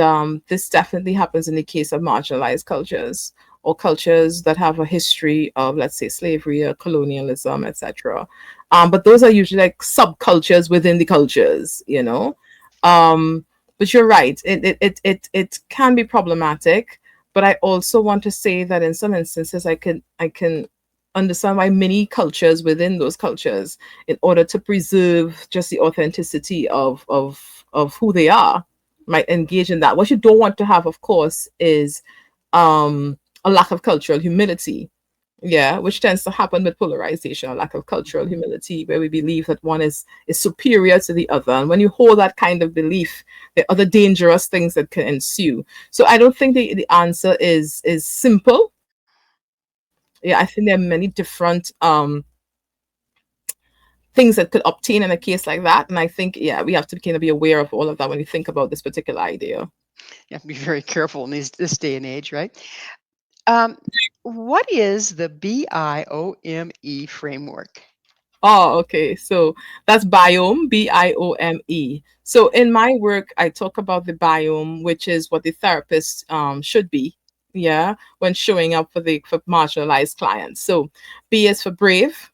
Speaker 3: this definitely happens in the case of marginalized cultures or cultures that have a history of, let's say, slavery or colonialism, etc. But those are usually like subcultures within the cultures. But you're right, it can be problematic. But I also want to say that in some instances, I can understand why many cultures within those cultures, in order to preserve just the authenticity of who they are, might engage in that. What you don't want to have, of course, is a lack of cultural humility. Yeah, which tends to happen with polarization, a lack of cultural humility, where we believe that one is superior to the other. And when you hold that kind of belief, there are other dangerous things that can ensue. So I don't think the answer is simple. Yeah, I think there are many different things that could obtain in a case like that. And I think, yeah, we have to kind of be aware of all of that when we think about this particular idea.
Speaker 2: You have to be very careful in this day and age, right? Um, what is the BIOME framework?
Speaker 3: Oh, okay. So that's biome, BIOME. So in my work, I talk about the biome, which is what the therapist should be, yeah, when showing up for marginalized clients. So B is for brave,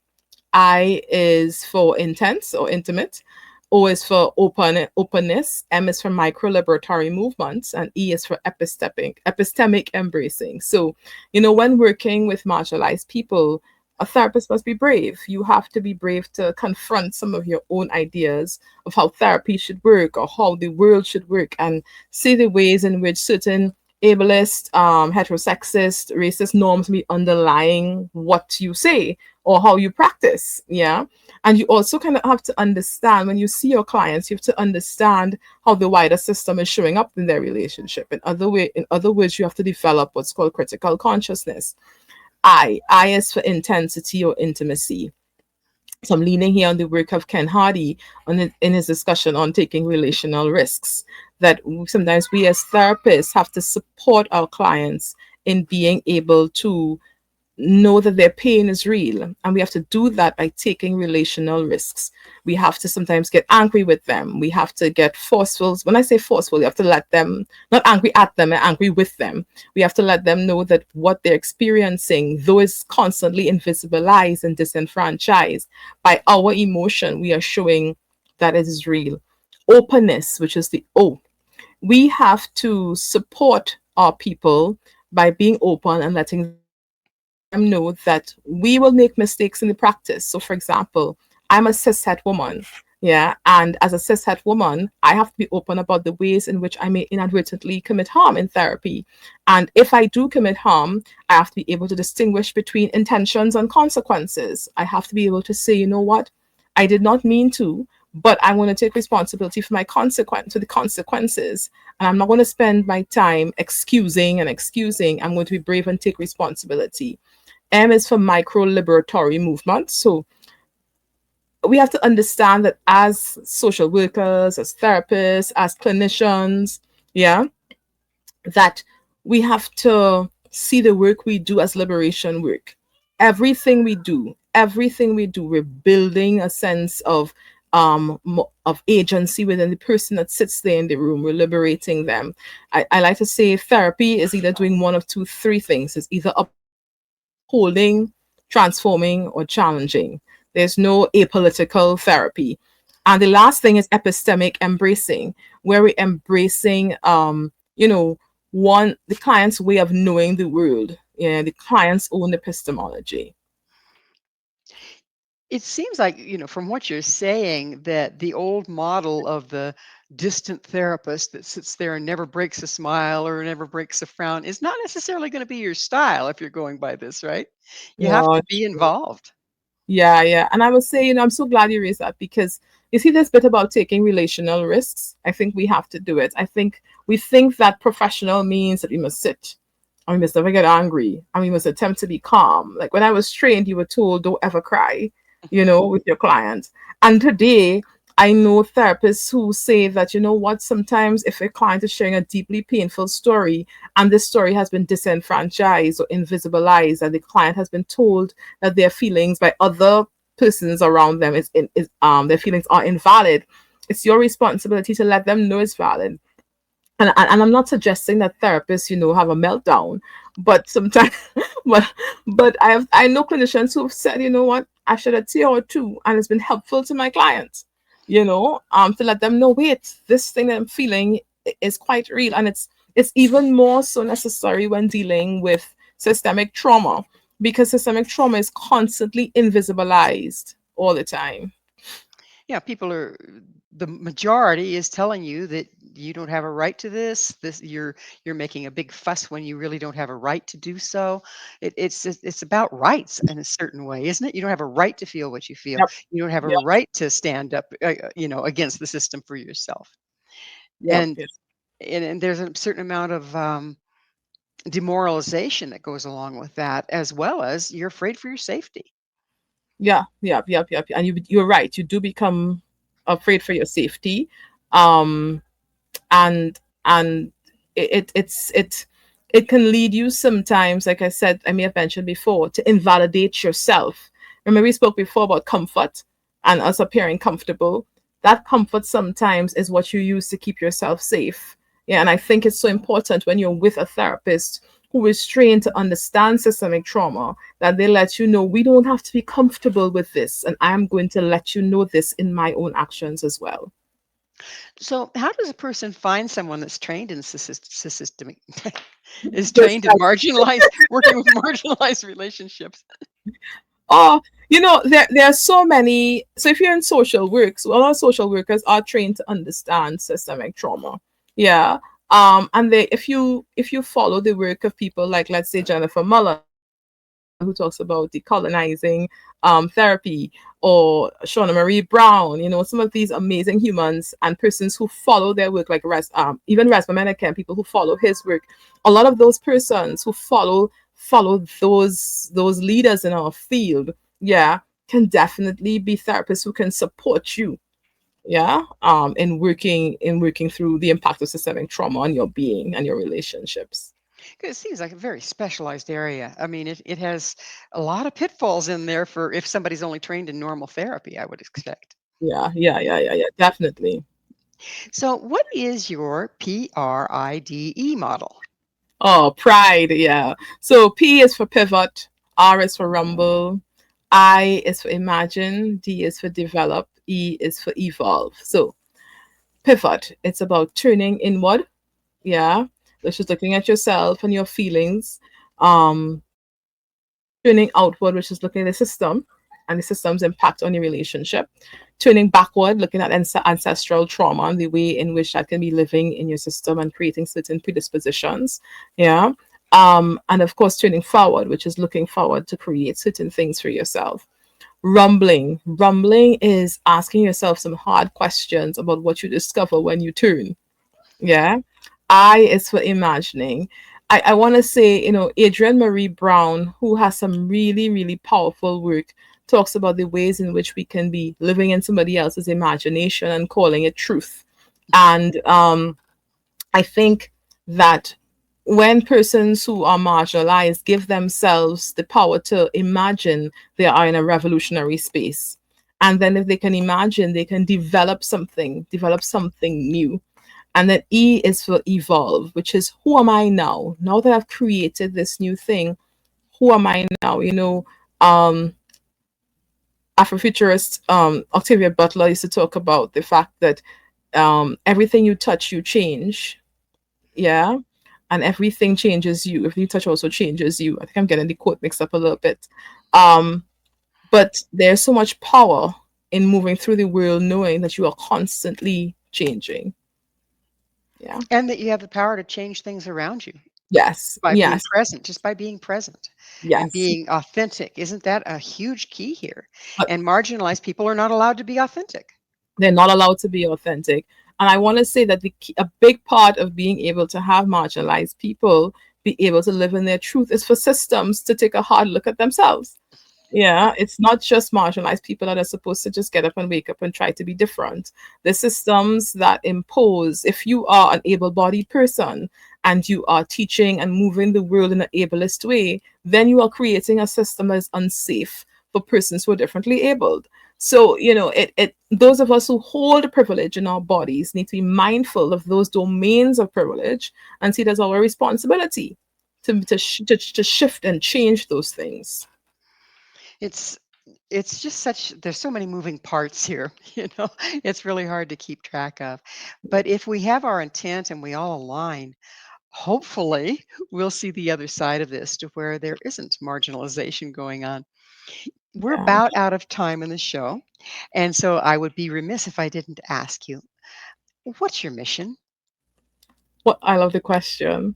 Speaker 3: I is for intense or intimate, O is for openness, M is for micro liberatory movements, and E is for epistemic embracing. So, when working with marginalized people, a therapist must be brave. You have to be brave to confront some of your own ideas of how therapy should work or how the world should work, and see the ways in which certain ableist, heterosexist, racist norms be underlying what you say or how you practice. Yeah. And you also kind of have to understand, when you see your clients, you have to understand how the wider system is showing up in their relationship. In other words, you have to develop what's called critical consciousness. I is for intensity or intimacy. So I'm leaning here on the work of Ken Hardy in his discussion on taking relational risks, that sometimes we as therapists have to support our clients in being able to know that their pain is real. And we have to do that by taking relational risks. We have to sometimes get angry with them. We have to get forceful. When I say forceful, you have to let them, not angry at them, and angry with them. We have to let them know that what they're experiencing, though it's constantly invisibilized and disenfranchised by our emotion, we are showing that it is real. Openness, which is the O. We have to support our people by being open and letting them know that we will make mistakes in the practice. So, for example, I'm a cishet woman. Yeah. And as a cishet woman, I have to be open about the ways in which I may inadvertently commit harm in therapy. And if I do commit harm, I have to be able to distinguish between intentions and consequences. I have to be able to say, you know what? I did not mean to, but I'm going to take responsibility for the consequences. And I'm not going to spend my time excusing and excusing. I'm going to be brave and take responsibility. M is for micro liberatory movement. So we have to understand that as social workers, as therapists, as clinicians, yeah, that we have to see the work we do as liberation work. Everything we do, we're building a sense of agency within the person that sits there in the room. We're liberating them. I like to say therapy is either doing one of three things. It's either upholding, transforming, or challenging. There's no apolitical therapy. And the last thing is epistemic embracing, where we're embracing the client's way of knowing the world, the client's own epistemology.
Speaker 2: It seems like, from what you're saying, that the old model of the distant therapist that sits there and never breaks a smile or never breaks a frown is not necessarily going to be your style if you're going by this, right? You have
Speaker 3: Yeah,
Speaker 2: to be involved.
Speaker 3: yeah. And I would say, I'm so glad you raised that, because you see this bit about taking relational risks. I think we have to do it. I think we think that professional means that we must sit and we must never get angry and we must attempt to be calm. Like when I was trained, you were told, don't ever cry, with your clients. And today, I know therapists who say that, you know what, sometimes if a client is sharing a deeply painful story and this story has been disenfranchised or invisibilized, and the client has been told that their feelings by other persons around them their feelings are invalid, it's your responsibility to let them know it's valid. And I'm not suggesting that therapists, have a meltdown, but sometimes, but I know clinicians who've said, you know what, I shed a tear or two, and it's been helpful to my clients, to let them know, wait, this thing that I'm feeling is quite real, and it's even more so necessary when dealing with systemic trauma, because systemic trauma is constantly invisibilized all the time.
Speaker 2: Yeah, the majority is telling you that you don't have a right to this you're making a big fuss when you really don't have a right to do so. It's about rights in a certain way, isn't it? You don't have a right to feel what you feel.
Speaker 3: Yep,
Speaker 2: You don't have a
Speaker 3: yep,
Speaker 2: right to stand up against the system for yourself.
Speaker 3: yep,
Speaker 2: and
Speaker 3: yes.
Speaker 2: and there's a certain amount of demoralization that goes along with that, as well as you're afraid for your safety.
Speaker 3: Yeah, yep. And you're right. You do become afraid for your safety, um, and and it can lead you sometimes, like I said, I may have mentioned before, to invalidate yourself. Remember, we spoke before about comfort and us appearing comfortable. That comfort sometimes is what you use to keep yourself safe. Yeah, and I think it's so important when you're with a therapist who is trained to understand systemic trauma, that they let you know, we don't have to be comfortable with this, and I am going to let you know this in my own actions as well.
Speaker 2: So how does a person find someone that's trained in systemic is
Speaker 3: Just
Speaker 2: trained in marginalized working with marginalized relationships?
Speaker 3: Oh, there are so many. So if you're in social work, so a lot of social workers are trained to understand systemic trauma. Yeah. And if you follow the work of people like, let's say, Jennifer Mullen, who talks about decolonizing therapy, or Shauna Marie Brown, some of these amazing humans and persons who follow their work, like even Resma Menachem, people who follow his work, a lot of those persons who follow those leaders in our field, yeah, can definitely be therapists who can support you, yeah, in working through the impact of systemic trauma on your being and your relationships.
Speaker 2: 'Cause it seems like a very specialized area. I mean, it has a lot of pitfalls in there for if somebody's only trained in normal therapy, I would expect.
Speaker 3: Yeah, yeah, yeah, yeah, yeah, definitely.
Speaker 2: So, what is your P.R.I.D.E model?
Speaker 3: Oh, pride, yeah. So P is for pivot, R is for rumble, I is for imagine, D is for develop, E is for evolve. So pivot, it's about turning inward, yeah. Which is looking at yourself and your feelings. Um, Turning outward, which is looking at the system and the system's impact on your relationship. Turning backward, looking at ancestral trauma and the way in which that can be living in your system and creating certain predispositions. Yeah. And of course, turning forward, which is looking forward to create certain things for yourself. Rumbling. Rumbling is asking yourself some hard questions about what you discover when you turn. Yeah. I is for imagining. I want to say, Adrienne Marie Brown, who has some really, really powerful work, talks about the ways in which we can be living in somebody else's imagination and calling it truth. And I think that when persons who are marginalized give themselves the power to imagine, they are in a revolutionary space. And then if they can imagine, they can develop something new. And then E is for evolve, which is who am I now? Now that I've created this new thing, who am I now? Um, Afrofuturist Octavia Butler used to talk about the fact that everything you touch, you change. Yeah. And everything changes you. If you touch also changes you. I think I'm getting the quote mixed up a little bit. Um, but there's so much power in moving through the world knowing that you are constantly changing. Yeah.
Speaker 2: And that you have the power to change things around you
Speaker 3: Yes.
Speaker 2: by being
Speaker 3: Yes.
Speaker 2: present, just by being present and
Speaker 3: Yes.
Speaker 2: being authentic. Isn't that a huge key here?
Speaker 3: But
Speaker 2: And marginalized people are not allowed to be authentic.
Speaker 3: they're not allowed to be authentic. And I want to say that a big part of being able to have marginalized people be able to live in their truth is for systems to take a hard look at themselves. Yeah, it's not just marginalized people that are supposed to just get up and wake up and try to be different. The systems that impose, if you are an able bodied person and you are teaching and moving the world in an ableist way, then you are creating a system that is unsafe for persons who are differently abled. So, those of us who hold privilege in our bodies need to be mindful of those domains of privilege and see it as our responsibility to shift and change those things.
Speaker 2: It's it's just there's so many moving parts here, it's really hard to keep track of. But if we have our intent and we all align, hopefully we'll see the other side of this to where there isn't marginalization going on. We're
Speaker 3: Yeah.
Speaker 2: about out of time in the show, and so I would be remiss if I didn't ask you, what's your mission?
Speaker 3: What I love the question.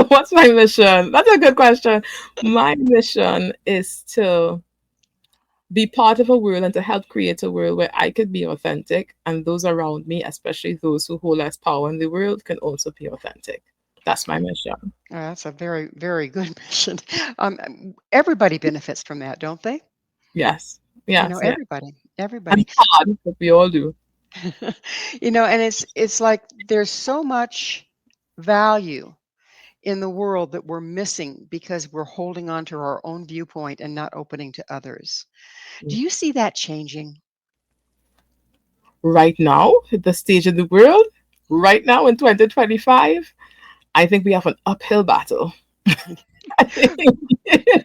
Speaker 3: What's my mission? That's a good question. My mission is to be part of a world and to help create a world where I could be authentic and those around me, especially those who hold less power in the world, can also be authentic. That's my mission.
Speaker 2: That's a very, very good mission. Everybody benefits from that, don't they?
Speaker 3: Yes. Yes. Yeah.
Speaker 2: Everybody,
Speaker 3: And
Speaker 2: everybody.
Speaker 3: it's hard, but we all do.
Speaker 2: And it's like there's so much value in the world that we're missing because we're holding on to our own viewpoint and not opening to others. Do you see that changing?
Speaker 3: Right now, at the stage of the world, right now in 2025, I think we have an uphill battle. I think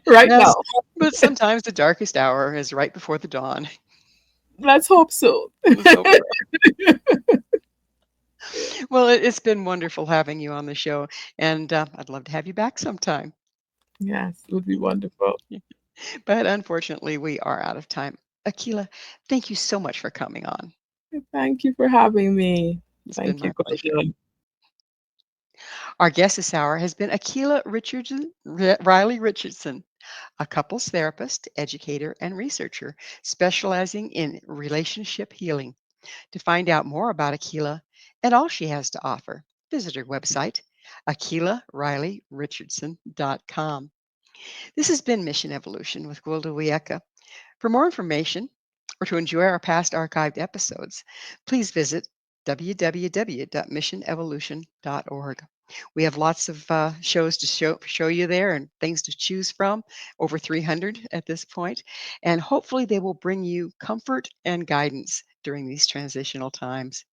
Speaker 3: right
Speaker 2: Yes,
Speaker 3: now.
Speaker 2: but sometimes the darkest hour is right before the dawn.
Speaker 3: Let's hope so.
Speaker 2: Let's hope for it. Well, it's been wonderful having you on the show, and I'd love to have you back sometime.
Speaker 3: Yes, it would be wonderful.
Speaker 2: But unfortunately, we are out of time. Akilah, thank you so much for coming on.
Speaker 3: Thank you for having me.
Speaker 2: It's been
Speaker 3: Thank you,
Speaker 2: my pleasure.
Speaker 3: Gwilda.
Speaker 2: Our guest this hour has been Akilah Riley-Richardson, a couples therapist, educator, and researcher specializing in relationship healing. To find out more about Akilah and all she has to offer, visit her website, AkilahRiley-Richardson.com. This has been Mission Evolution with Gwilda Wiyaka. For more information or to enjoy our past archived episodes, please visit www.missionevolution.org. We have lots of shows to show you there and things to choose from, over 300 at this point, and hopefully they will bring you comfort and guidance during these transitional times.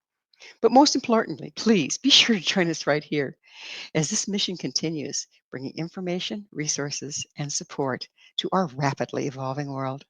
Speaker 2: But most importantly, please be sure to join us right here as this mission continues, bringing information, resources, and support to our rapidly evolving world.